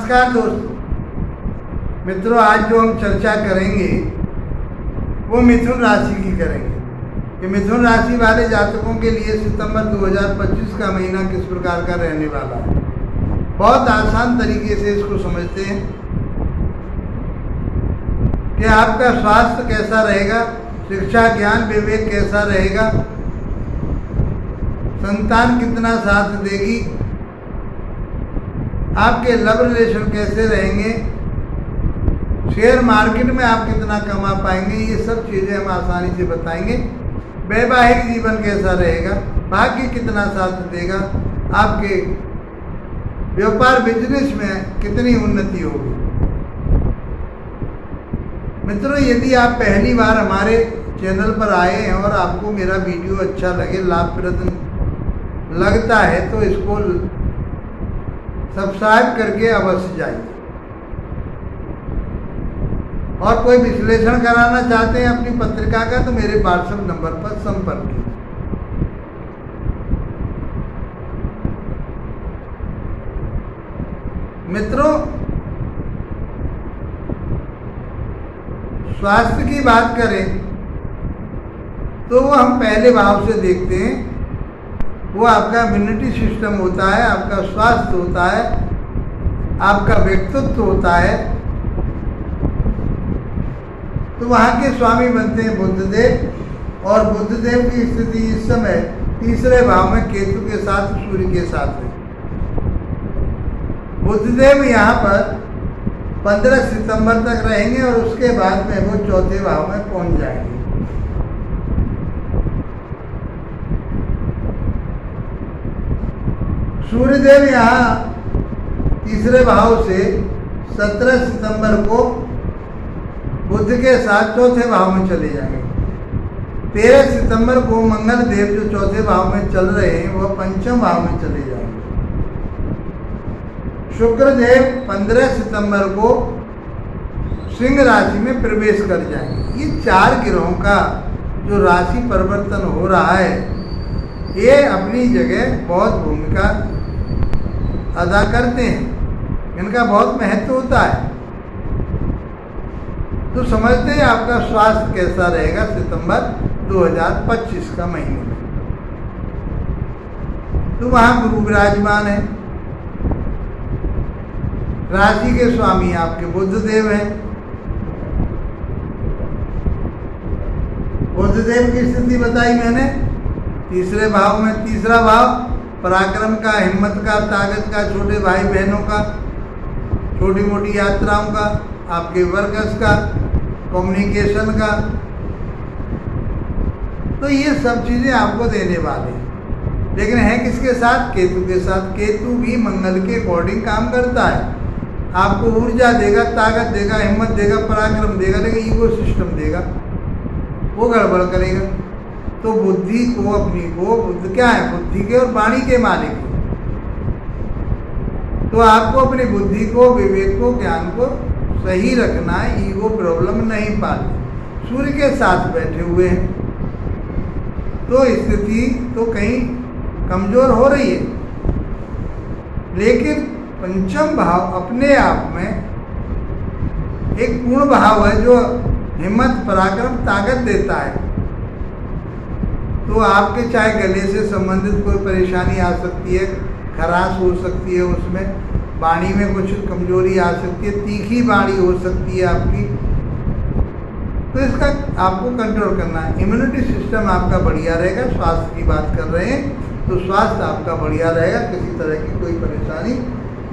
नमस्कार दोस्तों मित्रों, आज जो हम चर्चा करेंगे वो मिथुन राशि की करेंगे कि मिथुन राशि वाले जातकों के लिए सितंबर 2025 का महीना किस प्रकार का रहने वाला है। बहुत आसान तरीके से इसको समझते हैं कि आपका स्वास्थ्य कैसा रहेगा, शिक्षा ज्ञान विवेक कैसा रहेगा, संतान कितना साथ देगी, आपके लव रिलेशन कैसे रहेंगे, शेयर मार्केट में आप कितना कमा पाएंगे, ये सब चीज़ें हम आसानी से बताएंगे। वैवाहिक जीवन कैसा रहेगा, भाग्य कितना साथ देगा, आपके व्यापार बिजनेस में कितनी उन्नति होगी। मित्रों, यदि आप पहली बार हमारे चैनल पर आए हैं और आपको मेरा वीडियो अच्छा लगे, लाभप्रद लगता है तो इसको सब्सक्राइब करके अवश्य जाइए। और कोई विश्लेषण कराना चाहते हैं अपनी पत्रिका का तो मेरे व्हाट्सएप नंबर पर संपर्क कीजिए। मित्रों, स्वास्थ्य की बात करें तो वो हम पहले भाव से देखते हैं। वो आपका इम्यूनिटी सिस्टम होता है, आपका स्वास्थ्य होता है, आपका व्यक्तित्व होता है। तो वहाँ के स्वामी बनते हैं बुद्धदेव, और बुद्धदेव की स्थिति इस समय तीसरे भाव में केतु के साथ सूर्य के साथ है। बुद्धदेव यहाँ पर 15 सितंबर तक रहेंगे और उसके बाद में वो चौथे भाव में पहुंच जाएंगे। सूर्यदेव यहाँ तीसरे भाव से 17 सितंबर को बुध के साथ चौथे भाव में चले जाएंगे। 13 सितंबर को मंगल देव जो चौथे भाव में चल रहे हैं वह पंचम भाव में चले जाएंगे। शुक्रदेव 15 सितंबर को सिंह राशि में प्रवेश कर जाएंगे। ये 4 ग्रहों का जो राशि परिवर्तन हो रहा है ये अपनी जगह बहुत भूमिका अदा करते हैं, इनका बहुत महत्व होता है। तो समझते हैं आपका स्वास्थ्य कैसा रहेगा सितंबर 2025 का महीने में। तो वहाँ गुरु विराजमान है, राशि के स्वामी आपके बुद्धदेव हैं। बुद्धदेव की स्थिति बताई मैंने तीसरे भाव में। तीसरा भाव पराक्रम का, हिम्मत का, ताकत का, छोटे भाई बहनों का, छोटी मोटी यात्राओं का, आपके वर्कर्स का, कम्युनिकेशन का। तो ये सब चीज़ें आपको देने वाले हैं, लेकिन है किसके साथ? केतु के साथ। केतु भी मंगल के अकॉर्डिंग काम करता है, आपको ऊर्जा देगा, ताकत देगा, हिम्मत देगा, पराक्रम देगा, लेकिन ईगो सिस्टम देगा, वो गड़बड़ करेगा। तो बुद्धि को अपनी को, बुद्ध क्या है? बुद्धि के और वाणी के मालिक है। तो आपको अपनी बुद्धि को, विवेक को, ज्ञान को सही रखना है, ईगो प्रॉब्लम नहीं पालनी। सूर्य के साथ बैठे हुए हैं तो स्थिति तो कहीं कमजोर हो रही है, लेकिन पंचम भाव अपने आप में एक पूर्ण भाव है जो हिम्मत, पराक्रम, ताकत देता है। तो आपके चाहे गले से संबंधित कोई परेशानी आ सकती है, खराश हो सकती है, उसमें वाणी में कुछ कमजोरी आ सकती है, तीखी वाणी हो सकती है आपकी, तो इसका आपको कंट्रोल करना है। इम्यूनिटी सिस्टम आपका बढ़िया रहेगा। स्वास्थ्य की बात कर रहे हैं तो स्वास्थ्य आपका बढ़िया रहेगा, किसी तरह की कोई परेशानी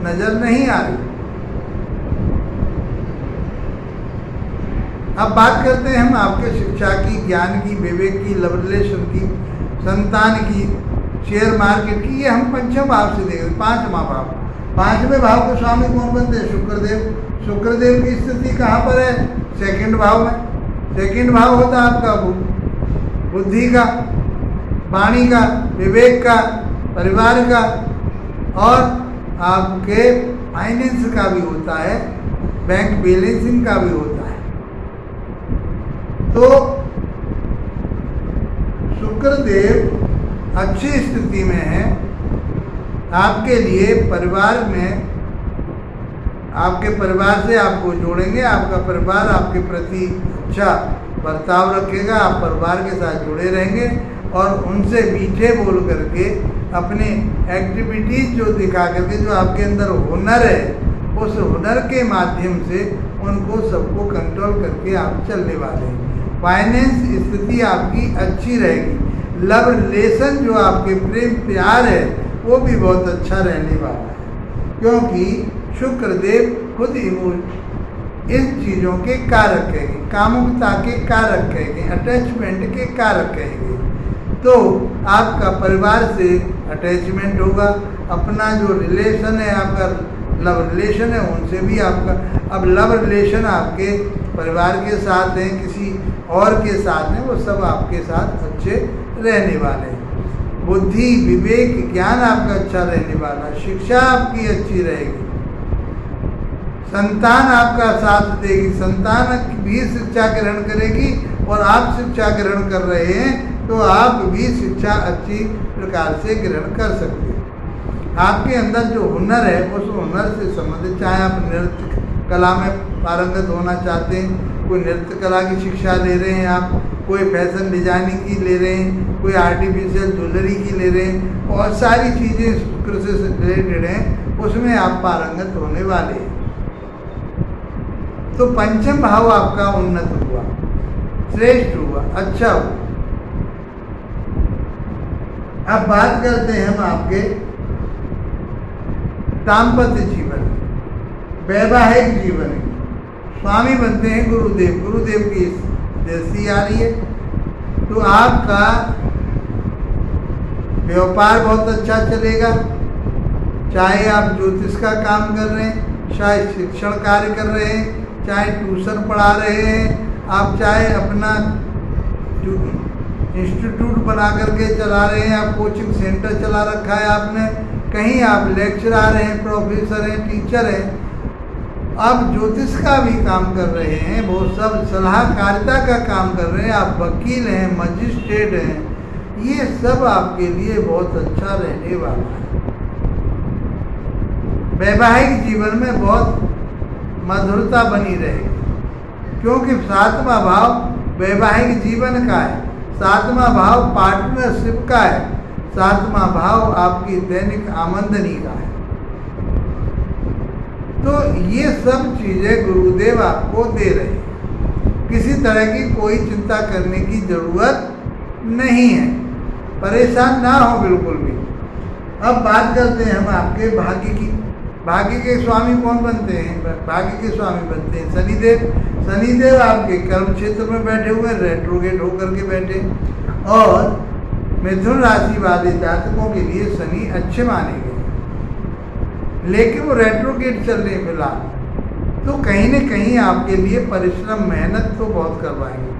नजर नहीं आ रही। अब बात करते हैं हम आपके शिक्षा की, ज्ञान की, विवेक की, लव रिलेशन की, संतान की, शेयर मार्केट की। ये हम पंचम भाव से देखेंगे। 5वां भाव, 5वें भाव के स्वामी कौन बनते हैं? शुक्रदेव। शुक्रदेव की स्थिति कहाँ पर है? सेकंड भाव में। सेकंड भाव होता है आपका बुद्धि का, वाणी का, विवेक का, परिवार का, और आपके फाइनेंस का भी होता है, बैंक बैलेंसिंग का भी होता है। तो शुक्रदेव अच्छी स्थिति में है, आपके लिए परिवार में आपके परिवार से आपको जोड़ेंगे। आपका परिवार आपके प्रति अच्छा बर्ताव रखेगा, आप परिवार के साथ जुड़े रहेंगे और उनसे मीठे बोल करके अपने एक्टिविटीज़ जो दिखा करके, जो आपके अंदर हुनर है, उस हुनर के माध्यम से उनको सबको कंट्रोल करके आप चलने वाले हैं। फाइनेंस स्थिति आपकी अच्छी रहेगी। लव रिलेशन जो आपके प्रेम प्यार है वो भी बहुत अच्छा रहने वाला है, क्योंकि शुक्रदेव खुद इन चीज़ों के कारक कहेंगे, कामुकता के कारक कहेंगे, अटैचमेंट के कारक कहेंगे। तो आपका परिवार से अटैचमेंट होगा, अपना जो रिलेशन है, आपका लव रिलेशन है, उनसे भी आपका अब लव रिलेशन आपके परिवार के साथ हैं, किसी और के साथ हैं, वो सब आपके साथ अच्छे रहने वाले हैं। बुद्धि विवेक ज्ञान आपका अच्छा रहने वाला, शिक्षा आपकी अच्छी रहेगी, संतान आपका साथ देगी, संतान भी शिक्षा ग्रहण करेगी और आप शिक्षा ग्रहण कर रहे हैं तो आप भी शिक्षा अच्छी प्रकार से ग्रहण कर सकते हैं। आपके अंदर जो हुनर है उस हुनर से संबंधित, चाहे आप नृत्य कला में पारंगत होना चाहते हैं, कोई नृत्य कला की शिक्षा ले रहे हैं आप, कोई फैशन डिजाइनिंग की ले रहे हैं, कोई आर्टिफिशियल ज्वेलरी की ले रहे हैं, बहुत सारी चीज़ें शुक्र से रिलेटेड हैं, उसमें आप पारंगत होने वाले हैं। तो पंचम भाव आपका उन्नत हुआ, श्रेष्ठ हुआ, अच्छा हुआ। अब बात करते हैं हम आपके दाम्पत्य जीवन, वैवाहिक जीवन की। स्वामी बनते हैं गुरुदेव, गुरुदेव की दृष्टि आ रही है तो आपका व्यापार बहुत अच्छा चलेगा, चाहे आप ज्योतिष का काम कर रहे हैं, चाहे शिक्षण कार्य कर रहे हैं, चाहे ट्यूशन पढ़ा रहे हैं, आप चाहे अपना इंस्टीट्यूट बना करके चला रहे हैं, आप कोचिंग सेंटर चला रखा है आपने, कहीं आप लेक्चरर हैं, प्रोफेसर हैं, टीचर हैं, आप ज्योतिष का भी काम कर रहे हैं, वो सब सलाहकारिता का काम कर रहे हैं, आप वकील हैं, मजिस्ट्रेट हैं, ये सब आपके लिए बहुत अच्छा रहने वाला है। वैवाहिक जीवन में बहुत मधुरता बनी रहेगी, क्योंकि सातवां भाव वैवाहिक जीवन का है, सातवां भाव पार्टनरशिप का है, सातवां भाव आपकी दैनिक आमदनी का है। तो ये सब चीज़ें गुरुदेव आपको दे रहे हैं, किसी तरह की कोई चिंता करने की ज़रूरत नहीं है, परेशान ना हो बिल्कुल भी। अब बात करते हैं हम आपके भाग्य की। भाग्य के स्वामी कौन बनते हैं? भाग्य के स्वामी बनते हैं शनिदेव। शनिदेव आपके कर्म क्षेत्र में बैठे हुए, रेट्रोगेट होकर के बैठे, और मिथुन राशि वाले जातकों के लिए शनि अच्छे माने गए, लेकिन वो रेट्रोगेट चल रहे फिलहाल, तो कहीं न कहीं आपके लिए परिश्रम मेहनत तो बहुत करवाएंगे।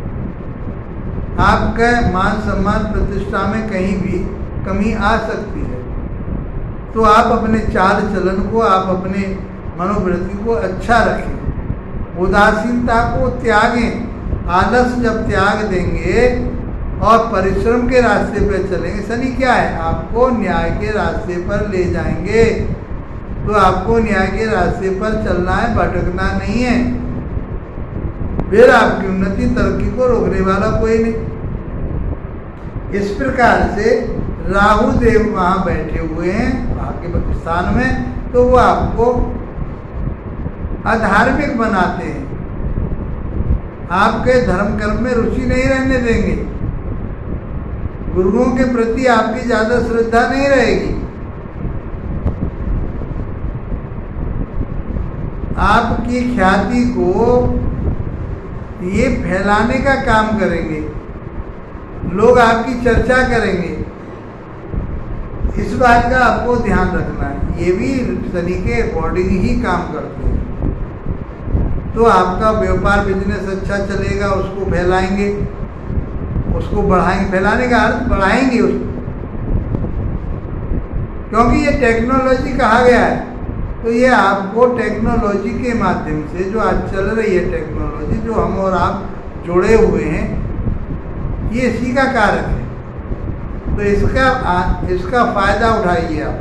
आपका मान सम्मान प्रतिष्ठा में कहीं भी कमी आ सकती है, तो आप अपने चाल चलन को, आप अपने मनोवृत्ति को अच्छा रखें, उदासीनता को त्यागें। आलस जब त्याग देंगे और परिश्रम के रास्ते पर चलेंगे, शनि क्या है? आपको न्याय के रास्ते पर ले जाएंगे। तो आपको न्याय के रास्ते पर चलना है, भटकना नहीं है, फिर आपकी उन्नति तरक्की को रोकने वाला कोई नहीं। इस प्रकार से राहु देव वहाँ बैठे हुए हैं भाग्य स्थान में, तो वो आपको अधार्मिक बनाते हैं, आपके धर्म कर्म में रुचि नहीं रहने देंगे, गुरुओं के प्रति आपकी ज़्यादा श्रद्धा नहीं रहेगी, आपकी ख्याति को ये फैलाने का काम करेंगे, लोग आपकी चर्चा करेंगे। इस बात का आपको ध्यान रखना है, ये भी शनि के अकॉर्डिंग ही काम करते हैं। तो आपका व्यापार बिजनेस अच्छा चलेगा, उसको फैलाएंगे, उसको बढ़ाएंगे, फैलाने का अर्थ बढ़ाएंगे उसको, क्योंकि ये टेक्नोलॉजी कहा गया है। तो ये आपको टेक्नोलॉजी के माध्यम से, जो आज चल रही है टेक्नोलॉजी, जो हम और आप जुड़े हुए हैं, ये इसी का कारक है। तो इसका फ़ायदा उठाइए आप।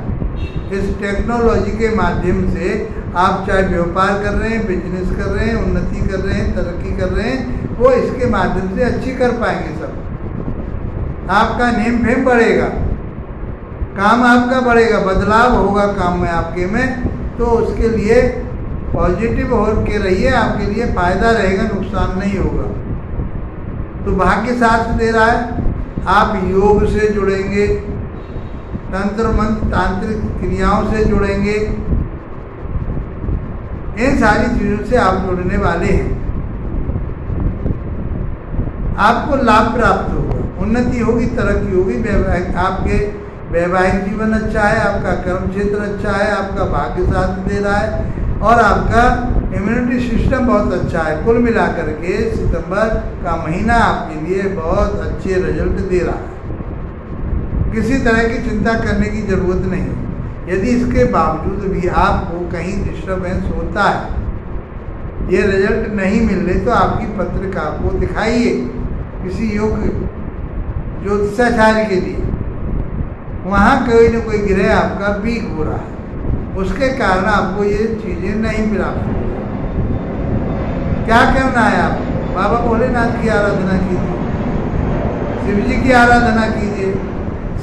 इस टेक्नोलॉजी के माध्यम से आप चाहे व्यापार कर रहे हैं, बिजनेस कर रहे हैं, उन्नति कर रहे हैं, तरक्की कर रहे हैं, वो इसके माध्यम से अच्छी कर पाएंगे सब। आपका नेम फेम बढ़ेगा, काम आपका बढ़ेगा, बदलाव होगा काम में आपके में, तो उसके लिए पॉजिटिव हो के रहिए, आपके लिए फायदा रहेगा, नुकसान नहीं होगा। तो भाग्य साथ दे रहा है, आप योग से जुड़ेंगे, तंत्र मंत्र तांत्रिक क्रियाओं से जुड़ेंगे, इन सारी चीज़ों से आप जुड़ने वाले हैं। आपको लाभ प्राप्त होगा, उन्नति होगी, तरक्की होगी, आपके वैवाहिक जीवन अच्छा है, आपका कर्म क्षेत्र अच्छा है, आपका भाग्य साथ दे रहा है और आपका इम्यूनिटी सिस्टम बहुत अच्छा है। कुल मिलाकर के सितंबर का महीना आपके लिए बहुत अच्छे रिजल्ट दे रहा है। किसी तरह की चिंता करने की ज़रूरत नहीं। यदि इसके बावजूद भी आपको कहीं डिस्टर्बेंस होता है, ये रिजल्ट नहीं मिल रहे, तो आपकी पत्रिका को दिखाइए किसी योग्य ज्योतिषाचार्य के लिए। वहाँ कोई न कोई ग्रह आपका वीक हो रहा है, उसके कारण आपको ये चीज़ें नहीं प्राप्त हो। क्या करना है आपको? बाबा भोलेनाथ की आराधना कीजिए, शिव जी की आराधना कीजिए,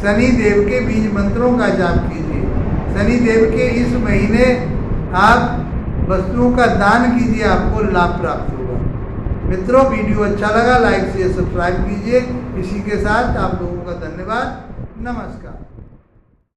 शनि देव के बीज मंत्रों का जाप कीजिए। शनि देव के इस महीने आप वस्तुओं का दान कीजिए, आपको लाभ प्राप्त होगा। मित्रों, वीडियो अच्छा लगा लाइक शेयर सब्सक्राइब कीजिए। इसी के साथ आप लोगों का धन्यवाद। नमस्कार।